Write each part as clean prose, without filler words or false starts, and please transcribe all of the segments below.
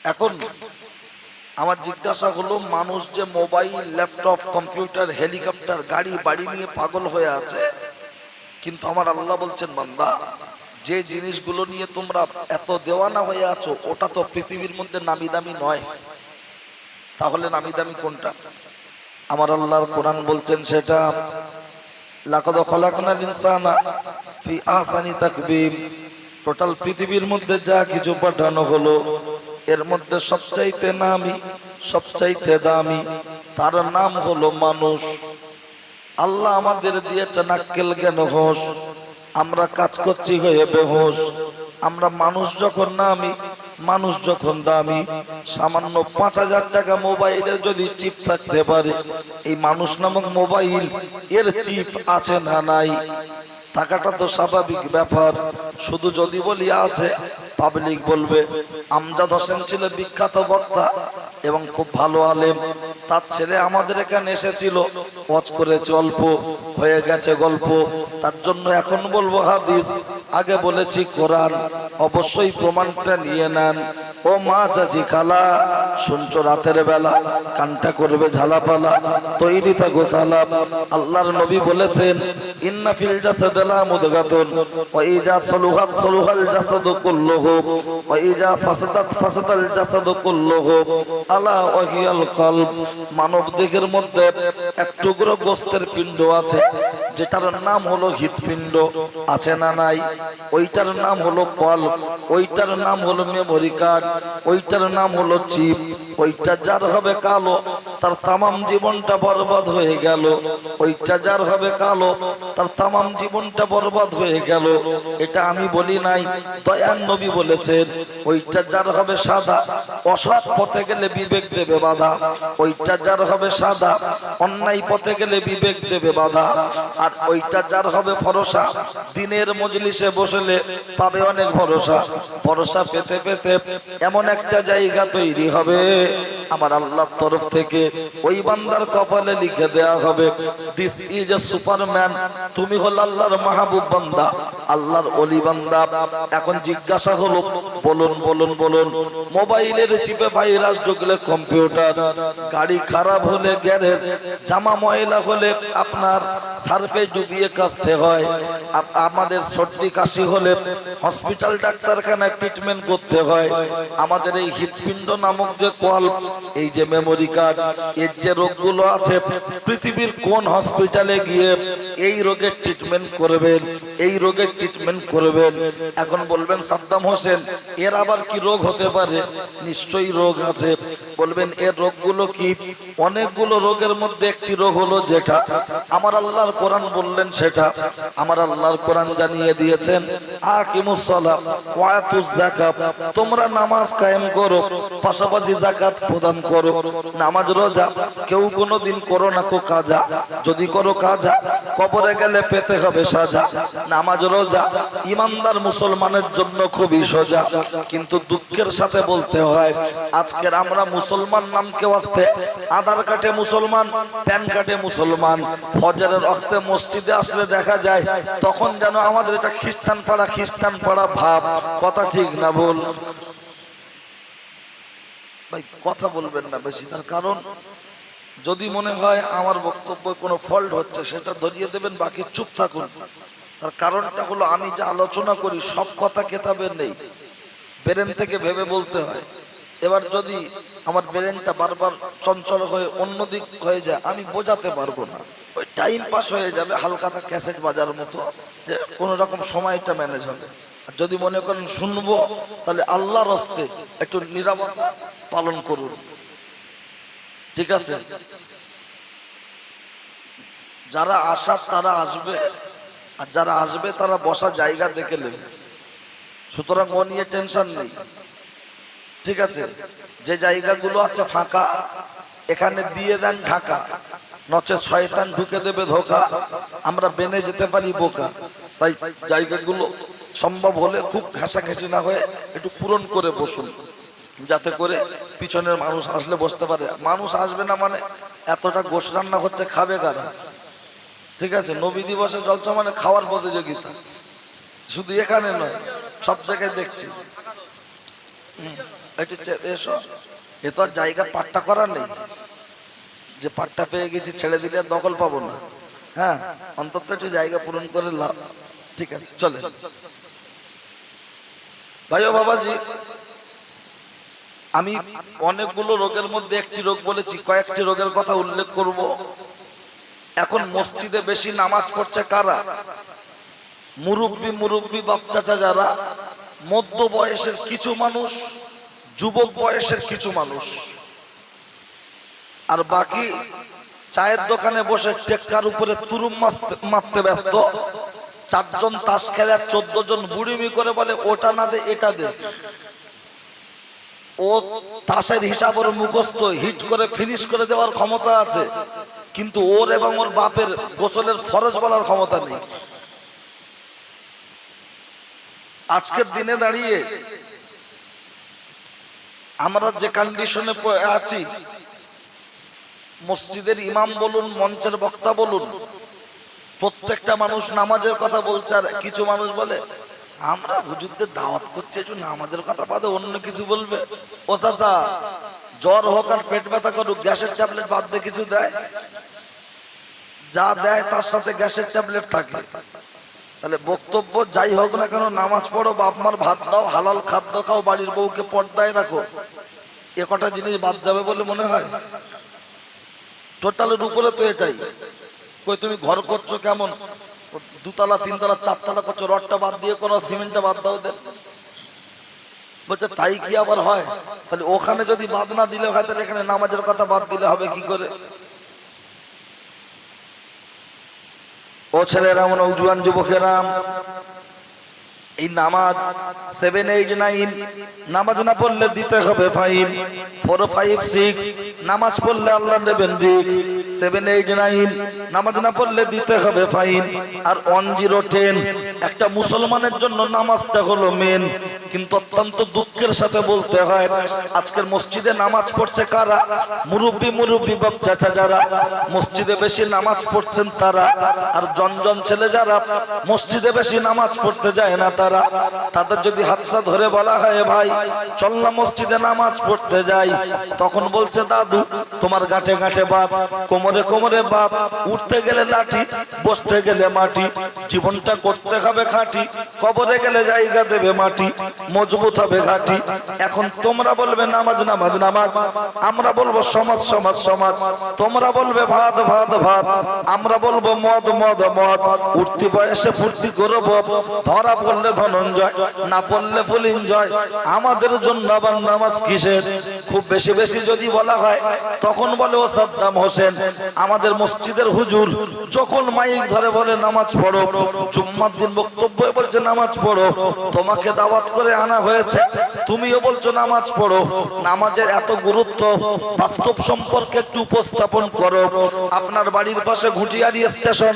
এখন আমার জিজ্ঞাসা হলো, মানুষ যে মোবাইল, ল্যাপটপ, কম্পিউটার, হেলিকপ্টার, গাড়ি বাড়ি নিয়ে পাগল হয়ে আছে, কিন্তু আমার আল্লাহ বলছেন, বান্দা যে জিনিসগুলো নিয়ে তোমরা এত দেওয়ানা হয়ে আছো ওটা তো পৃথিবীর মধ্যে নামি দামি নয়। তাহলে নামি দামি কোনটা? আমার আল্লাহর কোরআন বলছেন সেটা লাকাদ খালাকনাল ইনসানা ফি আহসানি তাকবীম। টোটাল পৃথিবীর মধ্যে যা কিছু পাঠানো হলো এর মধ্যে সবচাইতে নামি, সবচাইতে দামি তার নাম হলো মানুষ। আল্লাহ আমাদের দিয়েছেন আক্কেল জ্ঞান হোশ, আমরা কাজ করছি হয়ে বেহোশ। আমরা মানুষ যখন নামি, মানুষ যখন দামি, সামান্য ৫,০০০ টাকা মোবাইলে যদি চিপ থাকতে পারে, এই মানুষ নামক মোবাইল এর চিপ আছে না নাই? টাকাটা তো স্বাভাবিক ব্যাপার। শুধু যদি বলি আছে, পাবলিক বলবে। আমজাদ হোসেন ছিল বিখ্যাত বক্তা এবং খুব ভালো আলেম। তার ছেলে আমাদের এখানে এসেছিল, ওয়াজ করেছে, অল্প হয়ে গেছে গল্প। তার জন্য এখন বলবো হাদিস, আগে বলেছি কোরআন। অবশ্যই প্রমাণটা নিয়ে নেন। ও মা, চাচি, খালা, শুনছো রাতের বেলা, কানটা করবে ঝালাপালা, তৈরি থাকো খালা। আল্লাহর নবী বলেছেন, ইন্না ফিল জাসাদি লামুদগাতুন ওয়া ইজা সালুহাত সালুহাল জাসাদু কুল্লুহু ওয়া ইজা ফাসাদাত ফাসাদাল জাসাদু কুল্লুহু আলা ওয়া হিয়াল কলব। মানব দেহের মধ্যে এক টুকরো গোশতের পিণ্ড আছে, যেটার নাম হলো হৃৎপিণ্ড, আছে না নাই? ওইটার নাম হলো কলব, ওইটার নাম হলো মেমোরি কার্ড, ওইটার নাম হলো চিপ। ওইটা যার হবে কালো, তার তামাম জীবনটা বরবাদ হয়ে গেল। ওইটা যার হবে কালো, তার তামাম জীবনটা বরবাদ হয়ে গেল। এটা আমি বলি নাই, দয়ার নবী বলেছেন। ওইটা যার হবে সাদা, অসৎ পথে গেলে বিবেক দেবে বাধা। ওইটা যার হবে সাদা, অন্যায় পথে গেলে বিবেক দেবে বাধা। আর ওইটা যার হবে ফরসা, দিনের মজলিসে বসলে পাবে অনেক ভরসা। ভরসা পেতে পেতে এমন একটা জায়গা তৈরি হবে, আমার আল্লাহর তরফ থেকে ওই বান্দার কপালে লিখে দেয়া হবে, দিস ইজ এ সুপারম্যান। তুমি হল আল্লাহর মাহবুব বান্দা, আল্লাহর ওলি বান্দা। এখন জিজ্ঞাসা হলো, বলুন বলুন বলুন, মোবাইলের চিপে ভাইরাস ঢুকলে কম্পিউটার, গাড়ি খারাপ হলে গ্যারেজ, জামা ময়লা হলে আপনার সার্ফে ডুবিয়ে কাচতে হয়, আমাদের সর্দি কাশি হলে হসপিটাল ডাক্তারখানায় ট্রিটমেন্ট করতে হয়। আমাদের এই হৃৎপিণ্ড নামক যে কল্প, এই যে মেমোরি কার্ড, এর যে রোগগুলো আছে, পৃথিবীর কোন হসপিটালে গিয়ে এই রোগের ট্রিটমেন্ট করবেন, এই রোগের ট্রিটমেন্ট করবেন? এখন বলবেন সাদ্দাম হোসেন, এর আবার কি রোগ হতে পারে? নিশ্চয়ই রোগ আছে। বলবেন এর রোগগুলো কি? অনেকগুলো রোগের মধ্যে একটি রোগ হলো যেটা আমার আল্লাহর কোরআন বললেন সেটা। আমার আল্লাহর কোরআন জানিয়ে দিয়েছেন, আকিমুস সালাহ ওয়া আতুজ যাকাত, তোমরা নামাজ কায়েম করো, পাশাপাশি যাকাত প্রদান করো। নামাজ রোজা কেউ কোনোদিন করো না কো কাজা, যদি করো কাজা কবরে গেলে পেতে হবে সাজা। নামাজ রোজা ইমানদার মুসলমানের জন্য খুবই সোজা, কিন্তু দুঃখের সাথে বলতে হয় আজকের আমরা মুসলমান নামকে ওয়াস্তে আধার কার্ডে মুসলমান, প্যান কার্ডে মুসলমান, ফজরের ওয়াক্তে মসজিদে আসলে দেখা যায় তখন যেন আমাদের এটা খ্রিস্টান পাড়া ভাব। কথা ঠিক না বল ভাই? কথা বলবেন না বেশি, তার কারণ যদি মনে হয় আমার বক্তব্য কোনো ফল্ট হচ্ছে সেটা ধরিয়ে দেবেন, বাকি চুপ থাকুন। তার কারণটা হলো, আমি যা আলোচনা করি সব কথা কেতাবে নেই, ব্রেন থেকে ভেবে বলতে হয়। এবার যদি আমার ব্রেনটা বারবার চঞ্চল হয়ে অন্যদিক হয়ে যায়, আমি বোঝাতে পারবো না, ওই টাইম পাস হয়ে যাবে, হালকাতা ক্যাসেট বাজার মতো, যে কোনো রকম সময়টা ম্যানেজ হবে। আর যদি মনে করেন শুনবো, তাহলে আল্লাহর হস্তে একটু নীরবতা পালন করুন, ঠিক আছে? যারা আসার তারা আসবে, আর যারা আসবে তারা বসা জায়গা দেখে নেবে, সুতরাং ও নিয়ে টেনশন নেই, ঠিক আছে? যে জায়গাগুলো আছে ফাঁকা, এখানে দিয়ে দেন ঢাকা, নচে শয়তান ঢুকে দেবে ধোকা, আমরা বেনে যেতে পারি বোকা। তাই জায়গাগুলো সম্ভব হলে খুব ঘেঁষাঘেঁষি না হয়ে একটু পূরণ করে বসুন, যাতে করে পিছনের মানুষ আসলে বসতে পারে। মানুষ আসবে না মানে এতটা গোশ রান্না হচ্ছে, খাবে কারা? ঠিক আছে, নবী দিবসে জলসা মানে খাওয়ার প্রতিযোগিতা, শুধু এখানে নয়, সব জায়গায় দেখছি। একটু এসো। এ তো আর জায়গা পাট্টা করার নেই যে পাট্টা পেয়ে গেছি ছেড়ে দিলে আর দখল পাবো না। হ্যাঁ, অন্তত একটু জায়গা পূরণ করে লাভ। ঠিক আছে, চলে ভাই ও বাবাজি। আমি অনেকগুলো রোগের মধ্যে একটি রোগ বলেছি, কয়েকটি রোগের কথা উল্লেখ করব। এখন মসজিদে বেশি নামাজ পড়ছে কারা? মুরব্বী বাপ চাচা যারা, মধ্য বয়সের কিছু মানুষ, যুবক বয়সের কিছু মানুষ, আর বাকি চায়ের দোকানে বসে টেক্কার উপরে তুরুম মারতে ব্যস্ত। 4 জন তাস খেলে 14 জন বুড়িমি করে বলে ওটা না দে এটা দে। ও তাসের হিসাব ওর মুখস্থ, হিট করে ফিনিশ করে দেওয়ার ক্ষমতা আছে, কিন্তু ওর এবং ওর বাপের গোসলের ফরজ বলার ক্ষমতা নেই। আজকের দিনে দাঁড়িয়ে আমরা যে কন্ডিশনে আছি, মসজিদের ইমাম বলুন, মঞ্চের বক্তা বলুন, প্রত্যেকটা মানুষ নামাজের কথা বলছে। আর কিছু মানুষ বলে আমরা হুজুরদের দাওয়াত করছি, একটু নামাজের কথা বাদে অন্য কিছু বলবে। ও চাচা, জ্বর হোক আর পেট ব্যথা করুক, গ্যাসের ট্যাবলেট বাদ দিয়ে কিছু দেয়? যা দেয় তার সাথে গ্যাসের ট্যাবলেট থাকে। তাহলে বক্তব্য যাই হোক না কেন, নামাজ পড়ো, বাপ মার ভাত দাও, হালাল খাদ্য খাও, বাড়ির বউকে পর্দায় রাখো, এ কটা জিনিস বাদ যাবে বলে মনে হয়? টোটালের উপরে তো এটাই। কই তুমি ঘর করছো কেমন, 2 তলা 3 তলা 4 তলা করছো, রডটা বাদ দিয়ে করো, সিমেন্টটা বাদ দাও দেন। বলছে তাই কি আবার হয়? তাহলে ওখানে যদি বাদ না দিলে হয়, তাহলে এখানে নামাজের কথা বাদ দিলে হবে কি করে? ও ছেলেরা, নওজোয়ান যুবকেরা, এই নামাজ 7, 8, 9 নামাজ না পড়লে দিতে হবে ফাইন। 4, 5, 6 নামাজ পড়লে আল্লাহ নেবেন রিস্ক। 7, 8, 9 নামাজ না পড়লে দিতে হবে ফাইন। আর 1, 0, 10 একটা মুসলমানের জন্য নামাজটা হলো মেন। কিন্তু অত্যন্ত দুঃখের সাথে বলতে হয়, আজকের মসজিদে নামাজ পড়ছে কারা? মুরব্বী বাপ চাচা যারা, মসজিদে বেশি নামাজ পড়ছেন তারা। আর জন ছেলে যারা মসজিদে বেশি নামাজ পড়তে যায় না তারা। তাদের যদি হাতটা ধরে বলা হয় ভাই চল না মসজিদে নামাজ পড়তে যাই, তখন বলছে দাদু তোমার গাঁটে গাঁটে বাপ, কোমরে কোমরে বাপ, উঠতে গেলে লাঠি, বসতে গেলে মাটি, জীবনটা করতে হবে খাঁটি, কবরে গেলে জায়গা দেবে মাটি, মজবুত হবে ঘাটি। এখন তোমরা বলবে নামাজ নামাজ নামাজ, আমরা বলবো সমাজ সমাজ সমাজ, তোমরা বলবে ভাত ভাত ভাত, আমরা বলবো মদ মদ মদ। উঠতি বয়সে ফুর্তি করব, ধরা পড়লে ধনঞ্জয়, না পড়লে ফুল এনজয়। আমাদের জন্য আবার নামাজ কিসের? খুব বেশি বেশি যদি বলা হয় তখন বলে ও সাদ্দাম হোসেন। আমাদের মসজিদের হুজুর যখন মাইক ধরে বলে নামাজ পড়ো, জুম্মার দিন বক্তব্য বলছে নামাজ পড়ো, তোমাকে দাওয়াত করে আনা হয়েছে, তুমিও বলছো নামাজ পড়ো। নামাজের এত গুরুত্ব বাস্তব সম্পর্কে একটু উপস্থাপন করো। আপনার বাড়ির পাশে ঘুটিয়ারি স্টেশন,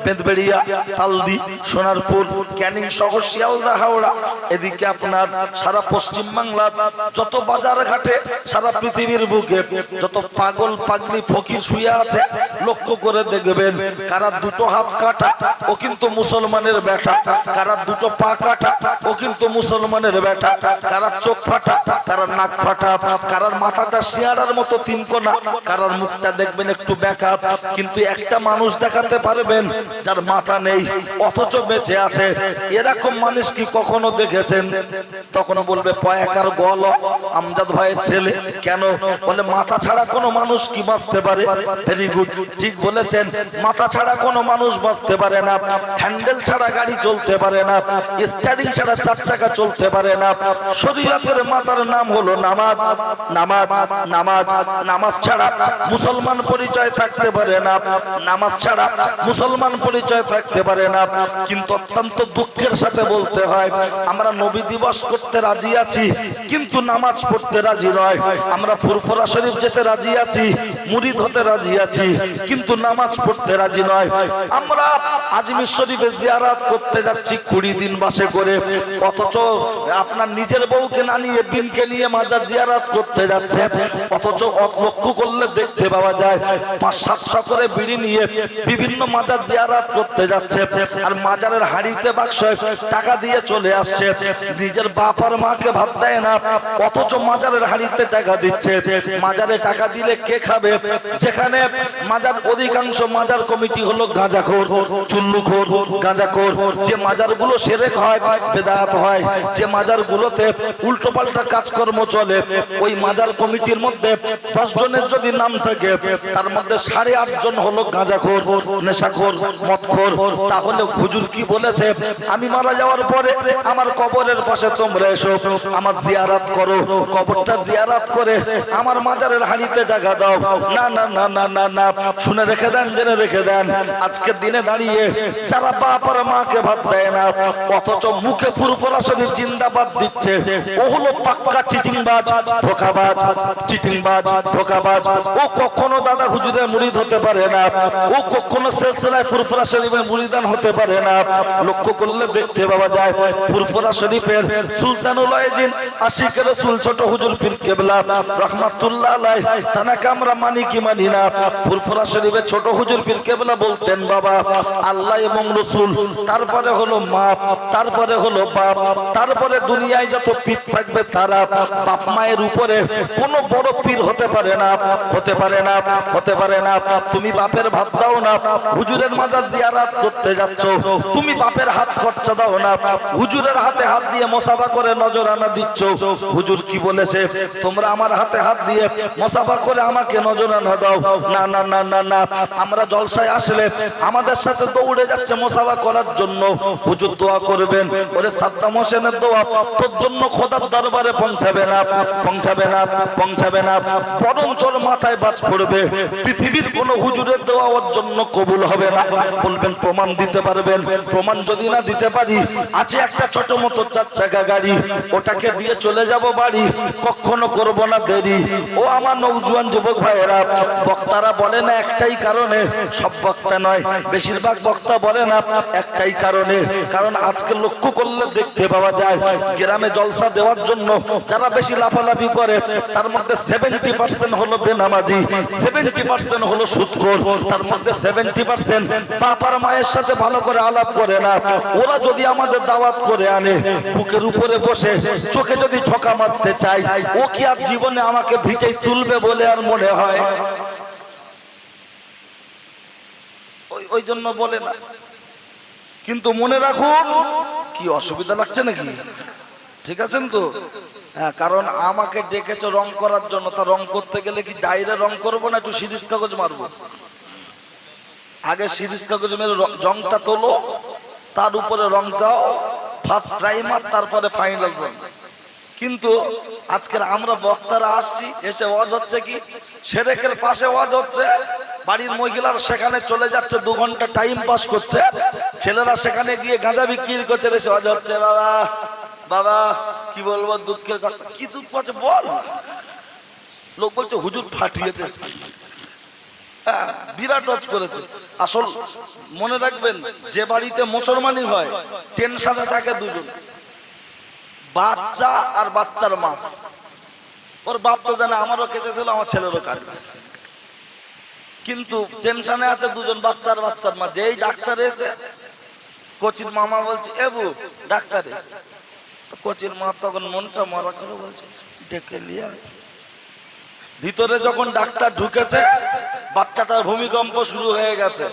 বেদবেড়িয়া, তালদি, সোনারপুর, ক্যানিং সহ শিয়ালদা, হাওড়া, এদিকে আপনার সারা পশ্চিম বাংলার যত বাজার ঘাটে, সারা পৃথিবীর বুকে যত পাগল পাগলি ফকির শুয়ে আছে, লক্ষ্য করে দেখবেন কারা 2 হাত কাটা ও কিন্তু মুসলমানের বেটা, কারা 2 পা কাটা ও কিন্তু মুসলমানের বেটা, কারা চোখ ফাটা, কারা নাক ফাটা, কারার মাথাটা শিয়ারার মতো 3 কোনা, কারার মুখটা দেখবেন একটু বেঁকা। কিন্তু একটা মানুষ দেখাতে পারবেন যার মাথা নেই অথচ বেঁচে আছে। এরকম মানুষ কি কখনো দেখেছেন? তখন বলবে পয়াকার গল আমজাদ ভাইয়ের ছেলে। কেন? বলে মাথা ছাড়া কোনো মানুষ কি বাঁচতে পারে? ভেরি গুড, ঠিক বলেছেন, মাথা ছাড়া কোনো মানুষ বাঁচতে পারে না, হ্যান্ডেল ছাড়া গাড়ি চলতে পারে না, স্টিয়ারিং ছাড়া 4 চাকা চলতে পারে না। শরীয়তের মাথার নাম হলো নামাজ। নামাজ নামাজ নামাজ ছাড়া মুসলমান পরিচয় থাকতে পারে না, নামাজ ছাড়া মুসলমান পরিচয় থাকতে পারে না। কিন্তু অত্যন্ত দুঃখের সাথে বলতে হয়, আমরা নবী দিবস করতে রাজি আছি কিন্তু নামাজ পড়তে রাজি নয়। আমরা ফুরফুরা শরীফ যেতে রাজি আছি, মুরিদ হতে রাজি আছি, কিন্তু নামাজ পড়তে রাজি নয়। আমরা আজমি শরীফে জিয়ারত করতে যাচ্ছি 20 দিন বাসে করে, অথচ আপনার নিজের বউকে না নিয়ে বিনকে নিয়ে মাজার জিয়ারত করতে যাচ্ছে। অথচ লক্ষ্য করলে দেখতে পাওয়া যায় 500-700 করে বিড়ি নিয়ে বিভিন্ন মাজার জিয়ারত করতে যাচ্ছে, আর মাজারের হাড়িতে বাক্সে টাকা দিয়ে চলে আসছে। নিজের বাপ আর মাকে ভাত দেয় না, অথচ মাজারের হাড়িতে টাকা দিচ্ছে। মাজারে টাকা দিলে কে খাবে? যেখানে মাজার অধিকাংশ মাজার কমিটি হলো গাঁজাখোর, চুল্লুখোর, গাঁজাখোর। যে মাজারগুলো শিরক হয়, বেদাত হয়, যে মাজারগুলোতে উল্টো পাল্টা কাজকর্ম চলে, ওই মাজার কমিটির মধ্যে 10 জনের যদি নাম থাকে, তার মধ্যে 8.5 জন হলো গাঁজাখোর, নেশাখোর, মদখোর। তাহলে হুজুর কি বলেছে? আমি মারা যাওয়ার পরে আমার কবরের পাশে তোমরা এসো, আমার জিয়ারত করো, কবরটা জিয়ারত করে আমার মাজারের হাড়িতে টাকা দাও। না না না না না না, শুনে রেখে দেন, জেনে রেখে দেন, আজকের দিনে দাঁড়িয়ে যারা বাপ আর মাকে ভাত দেয় না, অথচ মুখে ফুরফুরা শরীফ জিন্দাবাদ দিচ্ছে, ও হলো পাক্কা চিটিংবাজ, ধোঁকাবাজ, চিটিংবাজ, ধোঁকাবাজ। ও কখনো দাদা হুজুরের মুরিদ হতে পারে না, ও কখনো সিলসিলায় ফুরফুরা শরীফের মুরিদান হতে পারে না। লক্ষ্য করলে দেখতে পাওয়া যায় ফুরফুরা শরীফের সুলতানুল আইজিন আশিক রাসূল ছোট হুজুর পীর কেবলা রাহমাতুল্লাহ আলাইহি, তানাকে আমরা মানি কি মানি না? ফুরফুরা শরীফের ছোট হুজুর পীর কেবলা বলতেন, বাবা আল্লাহ এবং রাসূল, তারপরে হলো মা, তারপরে হলো বাপ, তারপরে দুনিয়ায় যত পীর থাকবে তারা। বাপ মায়ের উপরে কোনো বড় পীর হতে পারে না, হতে পারে না, হতে পারে না। তুমি বাপের ভাত দাও না, হুজুরের মাজার জিয়ারত করতে যাচ্ছ, তুমি বাপের হাত খরচা দাও না, হুজুরের হাতে হাত দিয়ে মোসাফা করে নজরানা দিচ্ছ। হুজুর কি বলেছে? তোমরা আমার হাতে হাত দিয়ে মোসাফা করে আমাকে নজরানা দাও। না না না না না, আমরা জলসায় আসলে আমাদের সাথে দৌড়ে যাচ্ছে মোসাফা করার জন্য। হুজুর দোয়া করবেন, ওরে সাদ্দাম হোসেনের দোয়া তোর জন্য খোদার দরবারে পৌঁছাবে না, পৌঁছাবে না, পৌঁছাবে না, বরঞ্চ ওর মাথায় বাজ পড়বে। পৃথিবীর কোন হুজুরের দোয়া ওর জন্য কবুল হবে না। বলবেন প্রমাণ দিতে পারবেন? প্রমাণ যদি না দিতে পারি, আছে একটা ছোট মতো 4 চাকা গাড়ি, ওটাকে দিয়ে চলে যাব বাড়ি, কখনো করব না দেরি। ও আমার নওজোয়ান যুবক ভাইয়েরা, বক্তারা বলে না একটাই কারণে, সব বক্তা নয়, বেশিরভাগ বক্তা বলে না একটাই কারণে। কারণ আজকে লক্ষ্য করলে দেখতে পাওয়া যায় গ্রামে জলসা দেওয়ার জন্য যারা বেশি লাফালাফি করে, তার মধ্যে 70% হলো বেনামাজি, 70% হলো সুদখোর, তার মধ্যে 70% বাপ আর মায়ের সাথে ভালো করে আলাপ করে না। ওরা যদি আমাদের দাওয়াত করে আনে, বুকের উপরে বসে চোখে যদি ঠকা মারতে চাই, ও কি আর জীবনে আমাকে ভিটেই তুলবে বলে আর মনে হয়? ওই জন্য বলে না। কিন্তু মনে রাখুন, কি অসুবিধা লাগছে নাকি? ঠিক আছেন তো? হ্যাঁ, কারণ আমাকে ডেকেছে রং করার জন্য, তা রং করতে গেলে কি ডাইরে রং করবো না একটু সিরিজ কাগজ মারবো? আগে সিরিজ কাগজ মেরে রংটা তোলো, তার উপরে রং দাও, ফার্স্ট প্রাইমার, তারপরে ফাইনাল রং। কিন্তু আজকের আমরা বক্তারা আসছি, এসে ওয়াজ হচ্ছে কি শিরকের পাশে ওয়াজ হচ্ছে, বাড়ির মহিলারা সেখানে চলে যাচ্ছে 2 ঘন্টা টাইম পাস করছে, ছেলেরা সেখানে গিয়ে গাঁজা বিক্রি করছে, এসে ওয়াজ হচ্ছে। বাবা বাবা কি বলবো, দুঃখের কথা। কি দুঃখ আছে বল? লোক বলছে হুজুর ফাটিয়ে দিয়েছে, বিরাট ওয়াজ করেছে। আসল মনে রাখবেন, যে বাড়িতে মুসলমানি হয় টেনশনে থাকে 2 জন, বাচ্চা আর বাচ্চার মা। ওর বাপ তো জানে আমারও কেটেছিল, আমার ছেলেরও কাটবে, কিন্তু টেনশনে আছে 2 জন, বাচ্চা আর বাচ্চার মা। যেই ডাক্তার এসে, কোচির মামা বলছে এবু ডাক্তার এসে, তো কোচির মা তখন মনটা মারা করে বলছে ডেকে লিয়া। ভিতরে যখন ডাক্তার ঢুকেছে, বাচ্চাটার ভূমিকম্প শুরু হয়ে গেছে,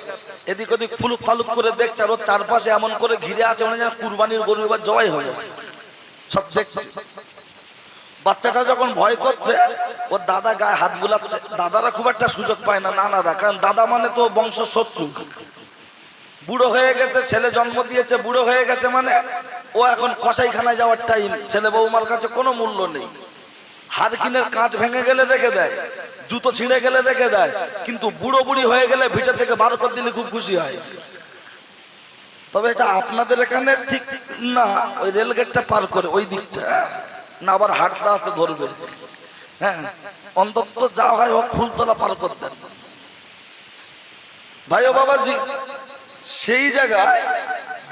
এদিক ওদিক ফুলুক ফালুক করে দেখছে, আর ওর চারপাশে এমন করে ঘিরে আছে মনে হয় কুরবানির গরু এবার জবাই হবে, সব দেখছে। বাচ্চাটা যখন ভয় করছে, ওর দাদা গায়ে হাত বুলাচ্ছে। দাদারা খুব একটা সুযোগ পায় না, নানারা, কারণ দাদা মানে তো বংশ শত্রু। বুড়ো হয়ে গেছে, ছেলে জন্ম দিয়েছে, বুড়ো হয়ে গেছে, মানে ও এখন কসাইখানায় যাওয়ার টাইম। ছেলে বৌমার কাছে কোনো মূল্য নেই। হারকিনের কাঁচ ভেঙে গেলে রেখে দেয়, জুতো ছিঁড়ে গেলে রেখে দেয়, কিন্তু বুড়ো বুড়ি হয়ে গেলে ভিটা থেকে বার করে দিলে খুব খুশি হয়। তবে এটা আপনাদের এখানে ঠিক না, ওই রেলগেটটা পার করে ওই দিকটা না, আবার হাটটা আছে ধরবে। হ্যাঁ, অন্তত যা হয় হোক ফুলতলা পার করতেন। ভাই ও বাবাজি, সেই জায়গায়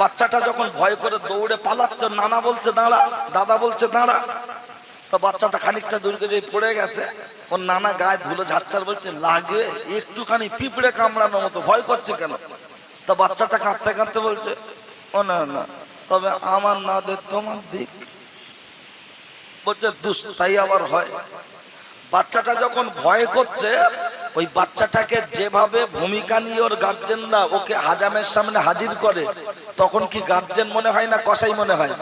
বাচ্চাটা যখন ভয় করে দৌড়ে পালাচ্ছে, নানা বলছে দাঁড়া, দাদা বলছে দাঁড়া, তো বাচ্চাটা খানিকটা দূরকে যে পড়ে গেছে, ওর নানা গায়ে ধুলো ঝাড়ছাড় বলছে লাগে একটুখানি পিঁপড়ে কামড়ানোর মতো, ভয় করছে কেন? তো বাচ্চাটা কাঁদতে কাঁদতে বলছে ও না না, তবে আমার না দে তোমার দিক। বলছে দুষ, তাই আবার হয়। বাচ্চাটা যখন ভয় করছে, ওই বাচ্চাটাকে যেভাবে ভূমিকা নিয়ে ওর গার্জেনরা ওকে হাজামের সামনে হাজির করে, তখন কি গার্জেন মনে হয় না কসাই মনে হয়?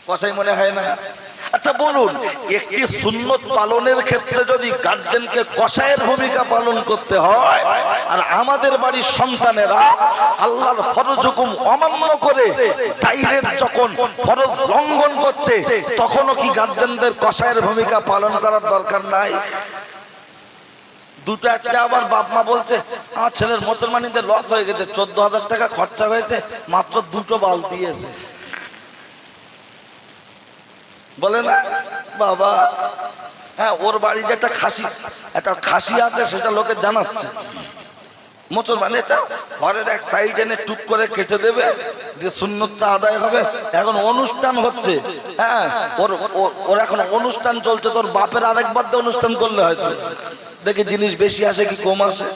কসাই মনে হয় না? আচ্ছা বলুন, একটি সুন্নত পালনের ক্ষেত্রে যদি গার্জেনকে কসাইয়ের ভূমিকা পালন করতে হয়, আর আমাদের বাড়ির সন্তানেরা আল্লাহর ফরজ হুকুম অমান্য করে ডাইরেক্ট যখন ফরজ লঙ্ঘন করছে, তখনও কি গার্জেনদের কসাইয়ের ভূমিকা পালন করার দরকার নাই? দুটো একটা আবার বাপ মা বলছে আমার ছেলের মুসলমানিদের লস হয়ে গেছে, 14,000 টাকা খরচা হয়েছে, মাত্র দুটো বালতি এসে বলে না বাবা। হ্যাঁ, ওর বাড়ি যে একটা খাসি আছে সেটা লোকে জানাচ্ছে, মুসলমান এটা ঘরের এক সাইড এনে টুক করে কেটে দেবে, দিয়ে সুন্নতটা আদায় হবে। এখন অনুষ্ঠান হচ্ছে, হ্যাঁ ওর এখন অনুষ্ঠান চলছে, তোর বাপের আরেকবার দিয়ে অনুষ্ঠান করলে হয়তো দেখি জিনিস বেশি আসে কি কম আসে।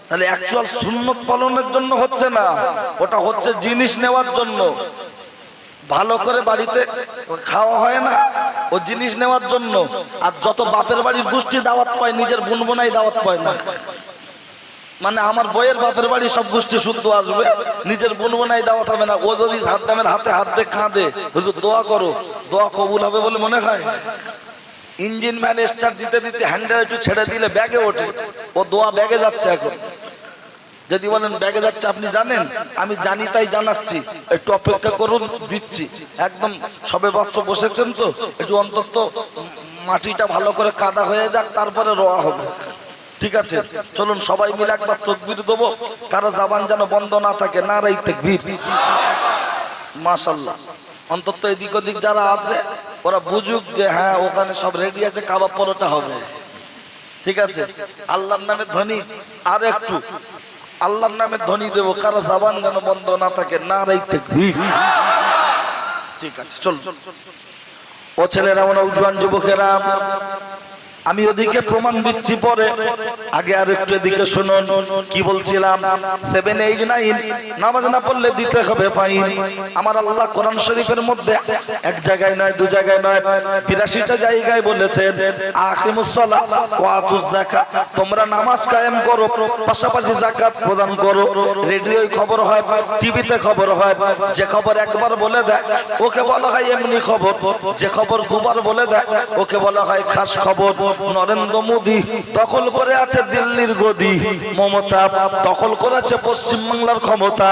তাহলে অ্যাকচুয়াল সুন্নত পালনের জন্য হচ্ছে না, ওটা হচ্ছে জিনিস নেওয়ার জন্য। ভালো করে বাড়িতে খাওয়া হয় না, ও জিনিস নেওয়ার জন্য। আর যত বাপের বাড়ির গোষ্ঠী দাওয়াত পায়, নিজের বোন বোনাই দাওয়াত পায় না। মানে আমার বইয়ের বাপের বাড়ি সব গোষ্ঠী শুদ্ধ আসবে, নিজের বোন বোনাই দাওয়াত হবে না। ও যদি সাদ্দামের হাতে হাত দিয়ে কাঁদে, হুজুর দোয়া করো, দোয়া কবুল হবে বলে মনে হয়? ইঞ্জিন ম্যান স্টার্ট দিতে দিতে হ্যান্ডেল একটু ছেড়ে দিলে ব্যাগে ওঠে, ও দোয়া ব্যাগে যাচ্ছে। এখন যদি বলেন ব্যাগে যাচ্ছে, আপনি জানেন? আমি জানি তাই জানাচ্ছি, একটু অপেক্ষা করুন, দিচ্ছি। একদম সবে মাত্র বসেছেন তো, একটু অন্তত মাটিটা ভালো করে কাদা হয়ে যাক, তারপরে রোয়া হবে। ঠিক আছে, চলুন সবাই মিলে একবার তাকবীর দেবো, কারো জবান যেন বন্ধ না থাকে। নারায়ে তাকবীর, মাশাআল্লাহ। অন্তত এদিক ওদিক যারা আছে ওরা বুঝুক যে হ্যাঁ ওখানে সব রেডি আছে, কাবাব পরোটা হবে। ঠিক আছে, আল্লাহর নামে ধ্বনি, আর একটু আল্লাহর নামে ধ্বনি দেবো, কারো জবান যেন বন্ধ না থাকে। নারায়ে তাকবীর। ঠিক আছে, চল। ও ছেলেরা, নওজোয়ান যুবকেরা, আমি ওদিকে প্রমাণ দিচ্ছি পরে, আগে আর একটু এদিকে শুনুন কি বলছিলাম। 7, 8, 9 নামাজ না পড়লে দিতে হবে ফাইন। আমার আল্লাহ কোরআন শরীফের মধ্যে এক জায়গায় নয়, দু জায়গায় নয়, 82টা জায়গায় বলেছেন আকিমুস সালাহ ওয়া আতুজ যাকাত, তোমরা নামাজ কায়েম করো, পাশাপাশি যাকাত প্রদান করো। রেডিওয় খবর হয়, টিভিতে খবর হয়, যে খবর একবার বলে দেয় ওকে বলা হয় এমনি খবর, যে খবর দুবার বলে দেয় ওকে বলা হয় খাস খবর। নরেন্দ্র মোদী দখল করে আছে দিল্লির গদি, মমতা দখল করেছে পশ্চিমবাংলার ক্ষমতা।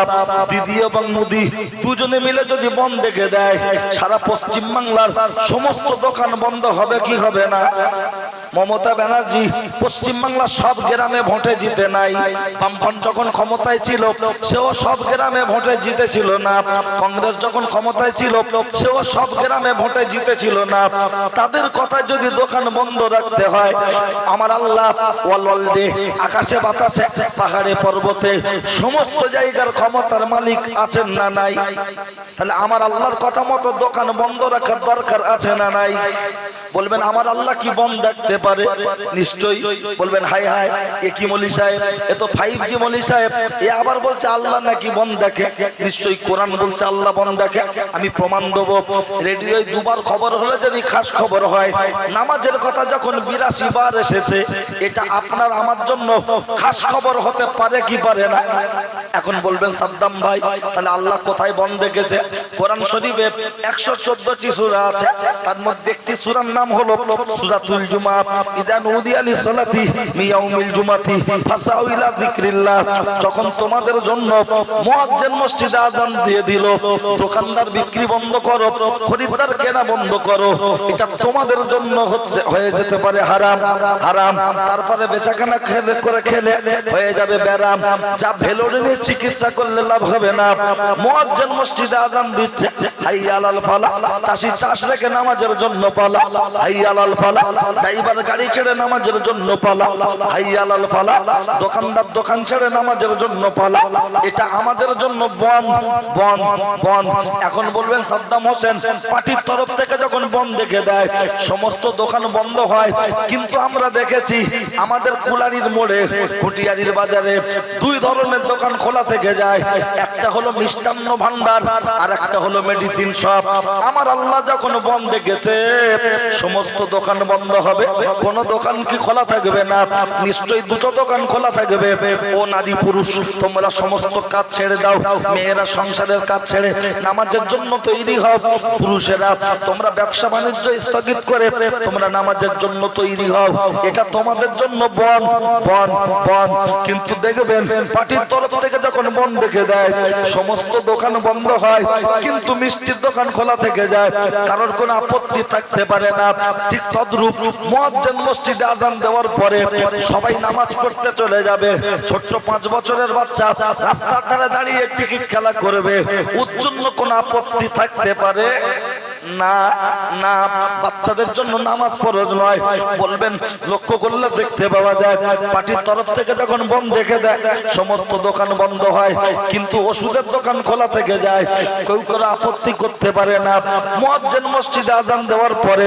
দিদি এবং মোদী দুজনে মিলে যদি বন্ধ রেখে দেয়, সারা পশ্চিমবাংলার সমস্ত দোকান বন্ধ হবে কি হবে না? মমতা ব্যানার্জি পশ্চিমবাংলার সব গ্রামে ভোটে জিতে নাই। বামফ্রন্ট যখন ক্ষমতায় ছিল সেও সব গ্রামে ভোটে জিতেছিল না। কংগ্রেস যখন ক্ষমতায় ছিল সেও সব গ্রামে ভোটে জিতেছিল না। তাদের কথা যদি দোকান বন্ধ রাখতে হয়, আমার আল্লাহ ওয়ালওয়ালদে আকাশে বাতাসে পাহাড়ে পর্বতে সমস্ত জায়গার ক্ষমতার মালিক আছেন না নাই? তাহলে আমার আল্লাহর কথা মতো দোকান বন্ধ রাখার দরকার আছে না নাই? বলবেন আমার আল্লাহ কি বন্ধ রাখতে পারে? নিশ্চয়ই। বলবেন হাই হাই, এ কি মৌলী সাহেব, এ তো 5G মৌলী সাহেব, এ আবার বলছে আল্লাহ নাকি বন্ধ রাখে। নিশ্চয়ই কোরআন বলছে আল্লাহ বন্ধ রাখে। আমি প্রমাণ দেবো। রেডিওয় দুবার খবর হলে যদি খাস খবর হয়, নামাজের কথা যখন 82 বার এসেছে, এটা আপনার আমার জন্য খাস খবর হতে পারে কি পারে না? এখন বলবেন সাদ্দাম ভাই, তাহলে আল্লাহ কোথায় বন্ধ রেখেছে? কোরআন শরীফে 114টি সূরা আছে, তার মধ্যে একটি সূরার নাম হলো সূরাতুল জুমআহ। ইযা নুদিয়া লিসসালাতি মিন ইয়াউমিল জুমআতি ফাসাউ ইলা যিকরিল্লাহ। যখন তোমাদের জন্য মুয়াজ্জিন মসজিদে আযান দিয়ে দিল, দোকানদার বিক্রি বন্ধ করো, খরিদ্দার কেনা বন্ধ করো, এটা তোমাদের জন্য হয়ে যেতে পারে হারাম। হারাম তারপরে বেচাকেনা খেলে হয়ে যাবে ব্যারাম, যা ভেলোরে নিয়ে চিকিৎসা করলে লাভ হবে না। মুয়াজ্জিন মসজিদে আযান দিচ্ছে, হাইয়া আলাল ফালাহ, চাষি চাষ রেখে নামাজের জন্য পালা, হাইয়া আলাল ফালাহ। ড্রাইভার গাড়ি ছেড়ে নামাজের জন্য পালা, হাইয়া আলাল ফালা, দোকানদার দোকান ছেড়ে নামাজের জন্য পালা। এটা আমাদের জন্য বন্ধ বন্ধ বন্ধ। এখন বলবেন সাদ্দাম হোসেন পার্টির তরফ থেকে যখন বন্ধ দেখে দেয় সমস্ত দোকান বন্ধ হয়, কিন্তু আমরা দেখেছি আমাদের কুলারির মোড়ে কুটিয়ারির বাজারে দুই ধরনের দোকান খোলা থেকে যায়। একটা হলো মিষ্টান্ন ভান্ডার আর একটা হলো মেডিসিন শপ। আমার আল্লাহ যখন বন্ধ দেখেছে সমস্ত দোকান বন্ধ হবে, কোন দোকান কি খোলা থাকবে না? নিশ্চয়ই দুটো দোকান খোলা থাকবে। ও নারী পুরুষ তোমরা সমস্ত কাজ ছেড়ে দাও, মেয়েরা সংসারের কাজ ছেড়ে নামাজের জন্য তৈরি হও। পুরুষেরা তোমরা ব্যবসা বাণিজ্য স্থগিত করে তোমরা নামাজের জন্য তৈরি হও। এটা তোমাদের জন্য বন্ধ বন্ধ বন্ধ। কিন্তু দেখবেন পার্টির তরফ থেকে যখন বন্ধ রেখে দেয় সমস্ত দোকান বন্ধ হয়, কিন্তু মিষ্টির দোকান খোলা থেকে যায়, কারোর কোনো আপত্তি থাকতে পারে না। ঠিক তদ্রূপ মুয়াজ্জিন মসজিদে আযান দেওয়ার পরে সবাই নামাজ পড়তে চলে যাবে। ছোট্ট 5 বছরের বাচ্চা রাস্তার ধারে দাঁড়িয়ে টিকিট খেলা করবে, ওর জন্য কোনো আপত্তি থাকতে পারে না না। বাচ্চাদের জন্য নামাজ ফরজ নয়। বলবেন লক্ষ্য করলে দেখতে পাওয়া যায় পার্টির তরফ থেকে যখন বন্ধ রেখে দেয় সমস্ত দোকান বন্ধ হয়, কিন্তু ওষুধের দোকান খোলা থেকে যায়, কেউ করে আপত্তি করতে পারে না। মুয়াজ্জিন মসজিদে আযান দেওয়ার পরে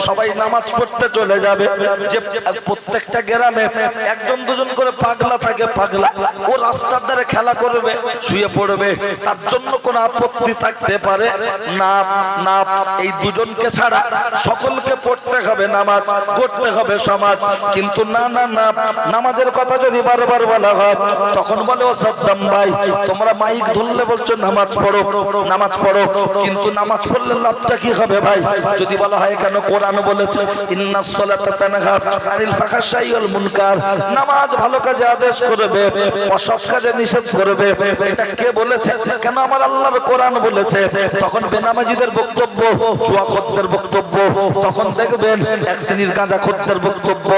সবাই নামাজ পড়তে চলে যাবে। যে প্রত্যেকটা গ্রামে একজন দুজন করে পাগলা থাকে, পাগলা ও রাস্তার ধারে খেলা করবে, শুয়ে পড়বে, তার জন্য কোনো আপত্তি থাকতে পারে না না। এই দুজনকে ছাড়া সকলকে পড়তে হবে নামাজ, পড়তে হবে সমাজ। কিন্তু না না না, নামাজের কথা যদি বারবার বলা হয় তখন বলে ও সাদ্দাম ভাই তোমরা মাইক ধরলে বলছো নামাজ পড়ো নামাজ পড়ো, কিন্তু নামাজ পড়লে লাভটা কি হবে ভাই? যদি বলা হয় কেন কোরআন বলেছে ইন্নাস সালাতা তানহা আনিল ফাহশাই ওয়াল মুনকার, নামাজ ভালো কাজে আদেশ করবে, অসৎ কাজে নিষেধ করবে। এটা কে বলেছে? কেন আমার আল্লাহর কোরআন বলেছে। তখন বেনামাজিদের বক্তব্য, জুয়াখোরদের বক্তব্য, তখন দেখবেন এক শ্রেণীর গাঁজাখোরদের বক্তব্য,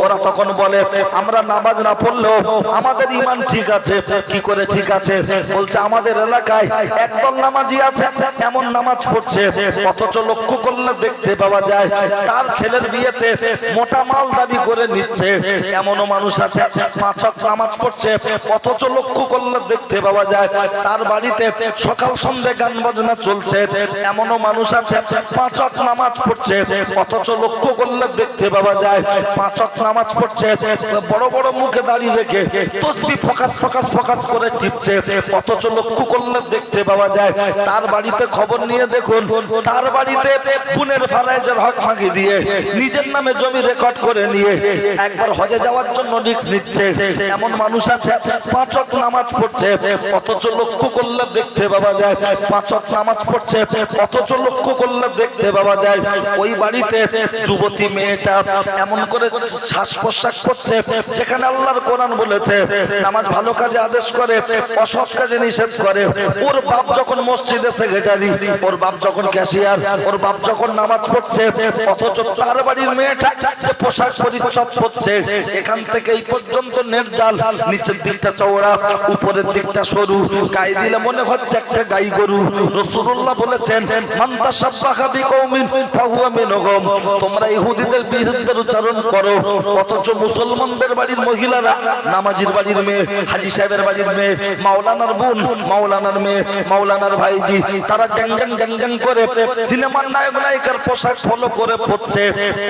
ওরা তখন বলে আমরা নামাজ না পড়লেও আমাদের ঈমান ঠিক আছে। কি করে ঠিক আছে? বলছে আমাদের এলাকায় একদল নামাজি আছে এমন নামাজ পড়ছে, অথচ লক্ষ্য করলে দেখতে পাওয়া যায় তার ছেলের বিয়েতে মোটা মাল দাবি করে নিচ্ছে। এমনও মানুষ আছে 5 ওয়াক্ত নামাজ পড়ছে, অথচ লক্ষ্য করলে দেখতে পাওয়া যায় তার বাড়িতে সকাল সন্ধ্যে গান বাজনা চলছে। এমনও মানুষ আছে 5 ওয়াক্ত নামাজ পড়ছে, অথচ লক্ষ্য করলে দেখতে পাওয়া যায় 5 ওয়াক্ত নামাজ পড়ছে, বড় বড় মুখে দাঁড়িয়ে রেখে তসবিহ ফোকাস ফোকাস ফোকাস করে টিপছে, অথচ লক্ষ্য করলে দেখতে পাওয়া যায় তার বাড়িতে খবর নিয়ে দেখুন তার বাড়িতে পুনের ফারাইজের হক ভাঙি দিয়ে নিজের নামে জমি রেকর্ড করে নিয়ে একবার হজে যাওয়ার জন্য রিস্ক নিচ্ছে। এমন মানুষ আছে 5 ওয়াক্ত নামাজ পড়ছে, অথচ লক্ষ্য করলে দেখতে পাওয়া যায় 5 ওয়াক্ত নামাজ পড়ছে, অথচ লক্ষ্য করলে দেখতে পাওয়া যায় ওই বাড়িতে যুবতী মেয়েটা এমন করে শ্বাস প্রশ্বাস করছে যেখানে আল্লাহর কোরআন বলেছে নামাজ ভালো কাজে আদেশ করে, অসৎ কাজে নিষেধ করে। ওর বাপ যখন মসজিদে সেক্রেটারি, ওর বাপ যখন ক্যাশিয়ার, ওর বাপ যখন নামাজ পড়ছে, অথচ তার বাড়ির মেয়েটা যে পোশাক পরিচ্ছদ পড়ছে এখান থেকে এই পর্যন্ত নেট জাল, নিচের দিকটা চওড়া, উপরের দিকটা সরু, গায়ে দিলে মনে হচ্ছে একটা গাই গরু। রাসূলুল্লাহ বলেছেন মান তাশাব্বাহা বিকওমিন ফাহুয়া মিনহুম, তোমরা ইহুদিদের বিরুদ্ধে উচ্চারণ করো, অথচ মুসলমানদের বাড়ির মহিলারা, নামাজির বাড়ির মেয়ে, হাজী সাহেবের বাড়ির মেয়ে, মাওলানার বোন, মাওলানার মেয়ে, মাওলানার ভাইজি, তারা গ্যাং গ্যাং গ্যাং গ্যাং করে সিনেমার নায়ক নায়িকার পোশাক ফলো করে পড়ছে।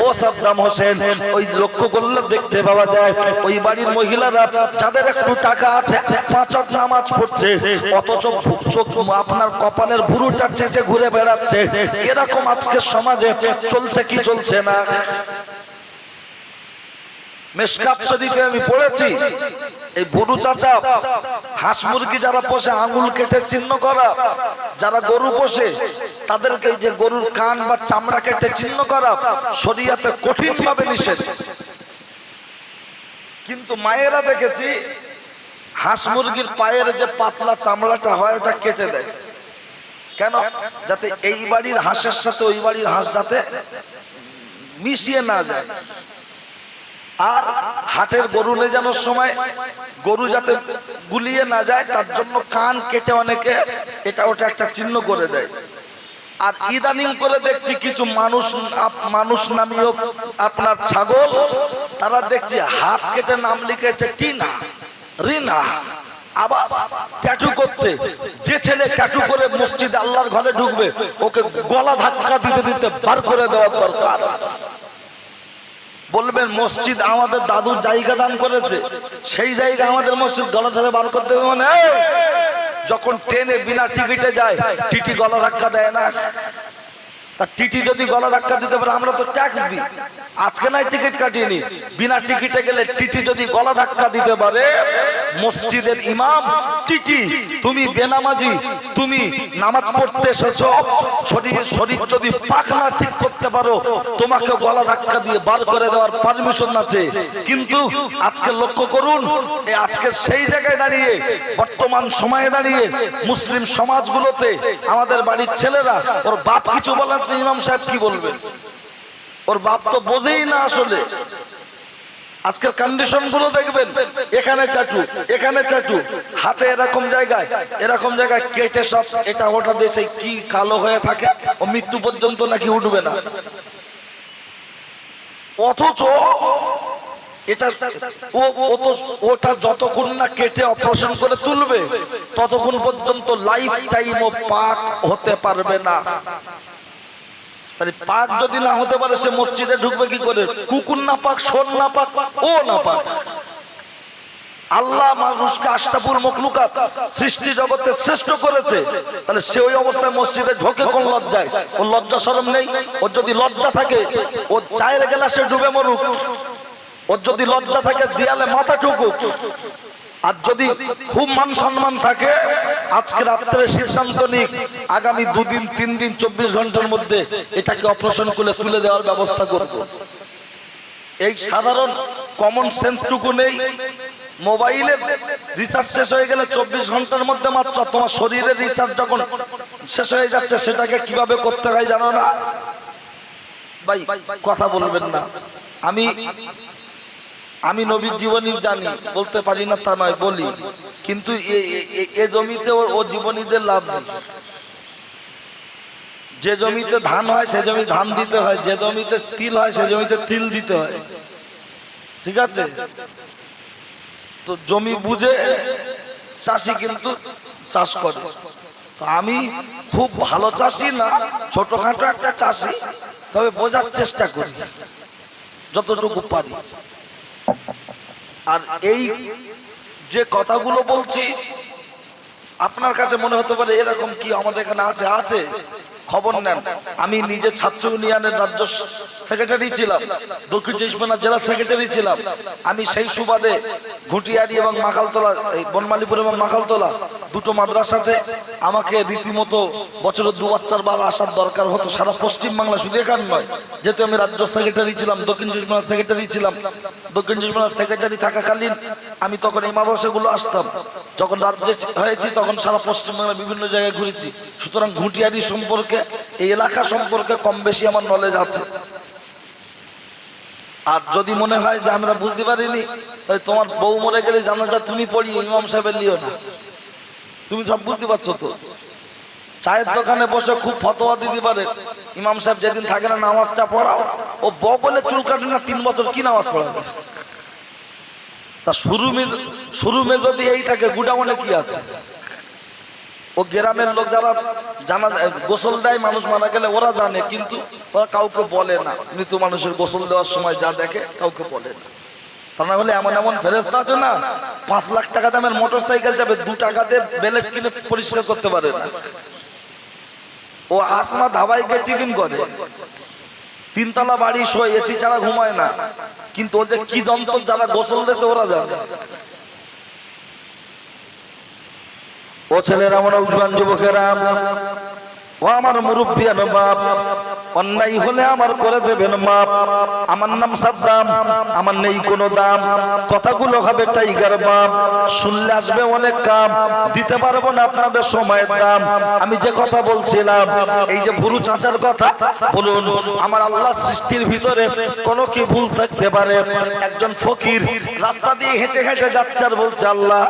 ও সাদ্দাম হোসেন ওই লক্ষ্য করলে দেখতে পাওয়া যায় ওই বাড়ির মহিলারা যাদের একটু টাকা আছে 5 ওয়াক্ত নামাজ পড়ছে, অথচ চোখ আপনার কপালের ভুরুটা চেঁচে ঘুরে বেড়াচ্ছে। এরকম আজকের সমাজে চলছে কি চলছে না? মিশকাত শরীফে আমি পড়েছি এই বুড়ো চাচা হাঁস মুরগি যারা পোষে আঙুল কেটে চিহ্ন করা, যারা গরু পোষে তাদেরকে এই যে গরুর কান বা চামড়া কেটে চিহ্ন করা শরীয়তে কঠিন ভাবে নিষেধ। কিন্তু মায়েরা দেখেছি হাঁস মুরগির পায়ের যে পাতলা চামড়াটা হয় ওটা কেটে দেয়। কেন? যাতে এই বাড়ির হাঁসের সাথে ওই বাড়ির হাঁস যাতে মিশিয়ে না যায়। আর হাটের গরু নিয়ে যাওয়ার সময় গরু যাতে গুলিয়ে না যায় তার জন্য কান কেটে অনেকে এটা ওটা একটা চিহ্ন করে দেয়। আর ইদানিং করে দেখছি কিছু মানুষ নামীয় আপনার ছাগল, তারা দেখছি হাত কেটে নাম লিখেছে টিনা, রিনা, আবার ট্যাটু করছে। যে ছেলে ট্যাটু করে মসজিদে আল্লাহর ঘরে ঢুকবে, ওকে গলা ধাক্কা দিতে দিতে বার করে দেওয়া দরকার। বলবেন মসজিদ আমাদের দাদু জায়গা দান করেছে, সেই জায়গা আমাদের মসজিদ গলা ধরে বার করতে হবে মানে? যখন ট্রেনে বিনা টিকিটে যায়, টিটি গলা ধাক্কা দেয় না? তা টিটি যদি গলা ধাক্কা দিতে পারে, আমরা তো ট্যাক্স দিই, আজকে নাই টিকিট কাটিনি, বিনা টিকিটে গেলে টিটি যদি গলা ধাক্কা দিতে পারে, মসজিদের ইমাম টিটি, তুমি বেনামাজি, তুমি নামাজ পড়তে এসেছো, শরীর যদি পাখনা ঠিক করতে পারো, তোমাকে গলা ধাক্কা দিয়ে বার করে দেওয়ার পারমিশন আছে। কিন্তু আজকে লক্ষ্য করুন, আজকে সেই জায়গায় দাঁড়িয়ে, বর্তমান সময়ে দাঁড়িয়ে মুসলিম সমাজগুলোতে আমাদের বাড়ির ছেলেরা, ওর বাপ কিছু বলেন, ইমাম সাহেব কি বলবেন? ওর বাপ তো বোঝেই না আসলে। আজকের কন্ডিশন গুলো দেখবেন, এখানে ট্যাটু, এখানে ট্যাটু, হাতে এরকম জায়গায় কেটে সব এটা ওটা দেশে কি কালো হয়ে থাকে, ও মৃত্যু পর্যন্ত নাকি উঠবে না। অথচ ওটা যতক্ষণ না কেটে অপারেশন করে তুলবে, ততক্ষণ পর্যন্ত লাইফ টাইম ও পাক হতে পারবে না। তাহলে পাক যদি না হতে পারে, সে মসজিদে ঢুকবে কি করে? কুকুর না পাক, শোর না পাক, ও না পাক। আল্লাহ মানুষকে আশরাফুল মাখলুকাত, সৃষ্টি জগতে শ্রেষ্ঠ করেছে, তাহলে সে ওই অবস্থায় মসজিদে ঢোকে কোন লজ্জায়? ওর লজ্জা শরম নেই? ওর যদি লজ্জা থাকে, ও চায়ের গ্লাসে ডুবে মরুক। ওর যদি লজ্জা থাকে, দেয়ালে মাথা ঠুকুক। আর যদি খুব মান সম্মান থাকে, আজকে রাত্রে সিদ্ধান্ত নিক, আগামী 2 দিন 3 দিন 24 ঘন্টার মধ্যে এটাকে অপারেশন করে তুলে দেওয়ার ব্যবস্থা করব। এই সাধারণ কমন সেন্সটুকু নেই। মোবাইলে রিচার্জ শেষ হয়ে গেলে 24 ঘন্টার মধ্যে মাত্র তোমার শরীরের রিচার্জ যখন শেষ হয়ে যাচ্ছে, সেটাকে কিভাবে করতে হয় জানো না? ভাই কথা বলবেন না। আমি নবীর জীবনী জানি, বলতে পারি না তা নয়, বলি। কিন্তু এ জমিতে ও জীবনীদের লাভ নেই। যে জমিতে ধান হয় সে জমি ধান দিতে হয়, যে জমিতে তিল হয় সে জমিতে তিল দিতে হয়, ঠিক আছে? তো জমি বুঝে চাষি কিন্তু চাষ করে। তো আমি খুব ভালো চাষি না, ছোটখাটো একটা চাষি, তবে বোঝার চেষ্টা করি যতটুকু পারি। আর এই যে কথাগুলো বলছি, আপনার কাছে মনে হতে পারে এরকম কি আমাদের এখানে আছে। খবর নেন, আমি নিজে ছাত্র ইউনিয়নের রাজ্য সেক্রেটারি ছিলাম, দক্ষিণ চব্বিশ পরগনা জেলা সেক্রেটারি ছিলাম। আমি সেই সুবাদে ঘুটিয়ারি এবং মাখালতলা, বনমালীপুর এবং মাখালতলা দুটো মাদ্রাসাতে আমাকে রীতিমতো বছরে 2 বার আসার দরকার হতো, সারা পশ্চিম বাংলা, শুধু এখানে নয়। যেহেতু আমি রাজ্য সেক্রেটারি ছিলাম, দক্ষিণ চব্বিশ পরগনা সেক্রেটারি ছিলাম, দক্ষিণ চব্বিশ পরগনা সেক্রেটারি থাকাকালীন আমি তখন এই মাদ্রাসাগুলো আসতাম। যখন রাজ্যে হয়েছি তখন সারা পশ্চিম বাংলা বিভিন্ন জায়গায় ঘুরেছি। সুতরাং ঘুটিয়ারি সম্পর্কে, এই এলাকা সম্পর্কে কম বেশি আমার নলেজ আছে। আর যদি মনে হয় যে আমরা বুঝতে পারিনি, তাই তোমার বউ মরে গেলে জানাজা তুমি পড়ি, ইমাম সাহেবের লিও না। তুমি সব বুঝতে পারছো তো? চায়ের দোকানে বসে খুব ফতোয়া দিতে পারে, ইমাম সাহেব যেদিন থাকে না, নামাজটা পড়াও। ও বলে চুল কাটে না, 3 বছর কি নামাজ পড়াবে? তা শুরু মে যদি এই থাকে, গুডামনে কি আছে? ও গ্রামের লোক যারা জানা গোসল দেয় মানুষ মারা গেলে, ওরা জানে, কিন্তু ওরা কাউকে বলে না। মৃত মানুষের গোসল দেওয়ার সময় যা দেখে কাউকে বলে না। তা না হলে এমন ফেরেশতা আছে না, 5 লাখ টাকা দামের মোটর সাইকেল যাবে, 2 টাকাতে ব্যালেট কিনে পরিষ্কার করতে পারে না। ও আসমা ধাবাইকে টিফিন করে, 3 তলা বাড়ি, শোয়, এসি ছাড়া ঘুমায় না। কিন্তু ও যে কি যন্ত্র, যারা গোসল দিয়েছে ওরা জানে। ও ছেলেরা, আমার উজ্জ্বল যুবকেরা, ও আমার মুরব্বিয়ান বাপ, অন্যায় হলে আমার করে দেবেন মাপ। আমার নাম সাদ্দাম, আমার নেই কোনো দাম, কথাগুলো হবে টাইগার বাপ, শুনলে আসবে অনেক কাম, দিতে পারবো না আপনাদের সময়ের দাম। আমি যে কথা বলছিলাম, এই যে ভুরু চাচার কথা, বলুন আমার আল্লাহ সৃষ্টির ভিতরে কোনো কি ভুল থাকতে পারে? একজন ফকির রাস্তা দিয়ে হেঁটে হেঁটে যাচ্ছে আর বলছে, আল্লাহ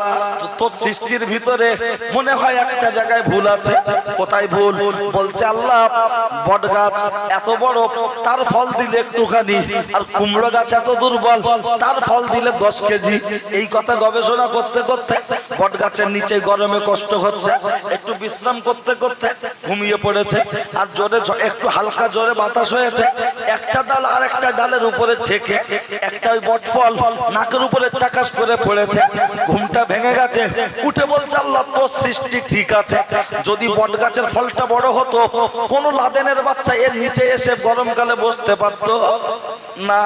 তোর সৃষ্টির ভিতরে মনে হয় একটা জায়গায় ভুল আছে। কোথায় ভুল? বলছে আল্লাহ বট গাছ এত বড়, তার ফল দিলে একটুখানি, আর কুমড়ো গাছ এত দুর্বল, তার ফল দিলে 10 কেজি। এই কথা গবেষণা করতে করতে বট গাছের নিচে গরমে কষ্ট হচ্ছে, একটু বিশ্রাম করতে করতে ঘুমিয়ে পড়েছে। আর জোরে একটু হালকা জোরে বাতাস হয়েছে, একটা ডাল আর একটা ডালের উপরে ঠেকে একটা ওই বট ফল নাকের উপরে টাকাস করে পড়েছে। ঘুমটা ভেঙে গেছে, উঠে বলছে আল্লাহ তোর সৃষ্টি ঠিক আছে, যদি বট গাছের ফলটা বড় হতো কোন লাদেনের বাচ্চা এর নিচে এসে গরমকালে বসতে পারতো না,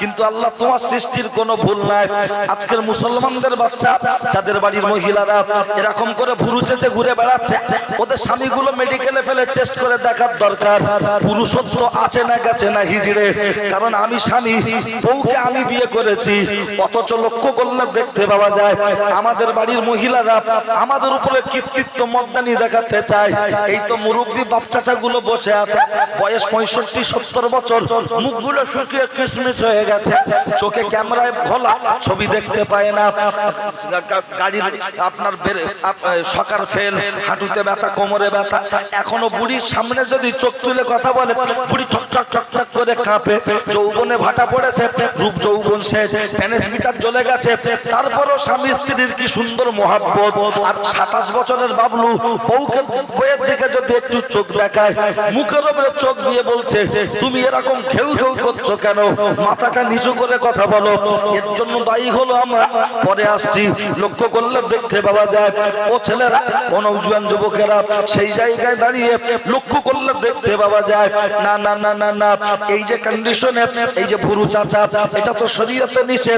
কিন্তু আল্লাহ তোমার সৃষ্টির কোনো ভুল নাই। আজকের মুসলমানদের বাচ্চা যাদের বাড়ির মহিলারা এরকম করে ভুরু চেঁচে ঘুরে বেড়াচ্ছে, ওদের স্বামীগুলো মেডিকেলে ফেলে টেস্ট করে দেখার দরকার পুরুষত্ব আছে না গেছে না হিজড়ে। কারণ আমি স্বামী, বউকে আমি বিয়ে করেছি, অথচ লক্ষ্য করলে দেখতে পাওয়া যায় আমাদের বাড়ির মহিলারা আমাদের উপরে কৃতিত্ব মর্দানি দেখাতে চায়। এই তো মুরব্বী বাপ চাচা গুলো বসে আছে, বয়স 65-70 বছর, মুখগুলো শুকিয়ে কিসমিস হয়ে গেছে, চোখে ক্যামেরায় খোলা, ছবি দেখতে পায় না, গাড়ির আপনার সকার ফেল, হাঁটুতে ব্যথা, কোমরে ব্যথা। এখনো বুড়ির সামনে যদি চোখ তুলে কথা বলে, বুড়ি ঠক ঠক ঠক ঠক করে কাঁপে। যৌবনে ভাটা পড়েছে, রূপ যৌবন শেষ, টেনিস মিটার জ্বলে গেছে, তারপরও স্বামী স্ত্রীর কি সুন্দর মহাব্বত। আর 27 বছরের বাবলু বউকে বইয়ের দিকে যদি একটু চোখ দেখায়, মুখের উপরে চোখ দিয়ে বলছে তুমি এরকম ঘেউ ঘেউ করছো কেন, মাথাটা নিচু করে কথা বলো। এর জন্য দায়ী হলো আমরা। পরে আসছি, লক্ষ্য করলে দেখতে পাওয়া যায় ও ছেলেরা, ও নওজোয়ান যুবকেরা সেই জায়গায় দাঁড়িয়ে লক্ষ্য করলে দেখতে পাওয়া যায় না না না না না, এই যে কন্ডিশনে এই যে ভুরু চাচা, এটা তো শরীয়তে নিষেধ।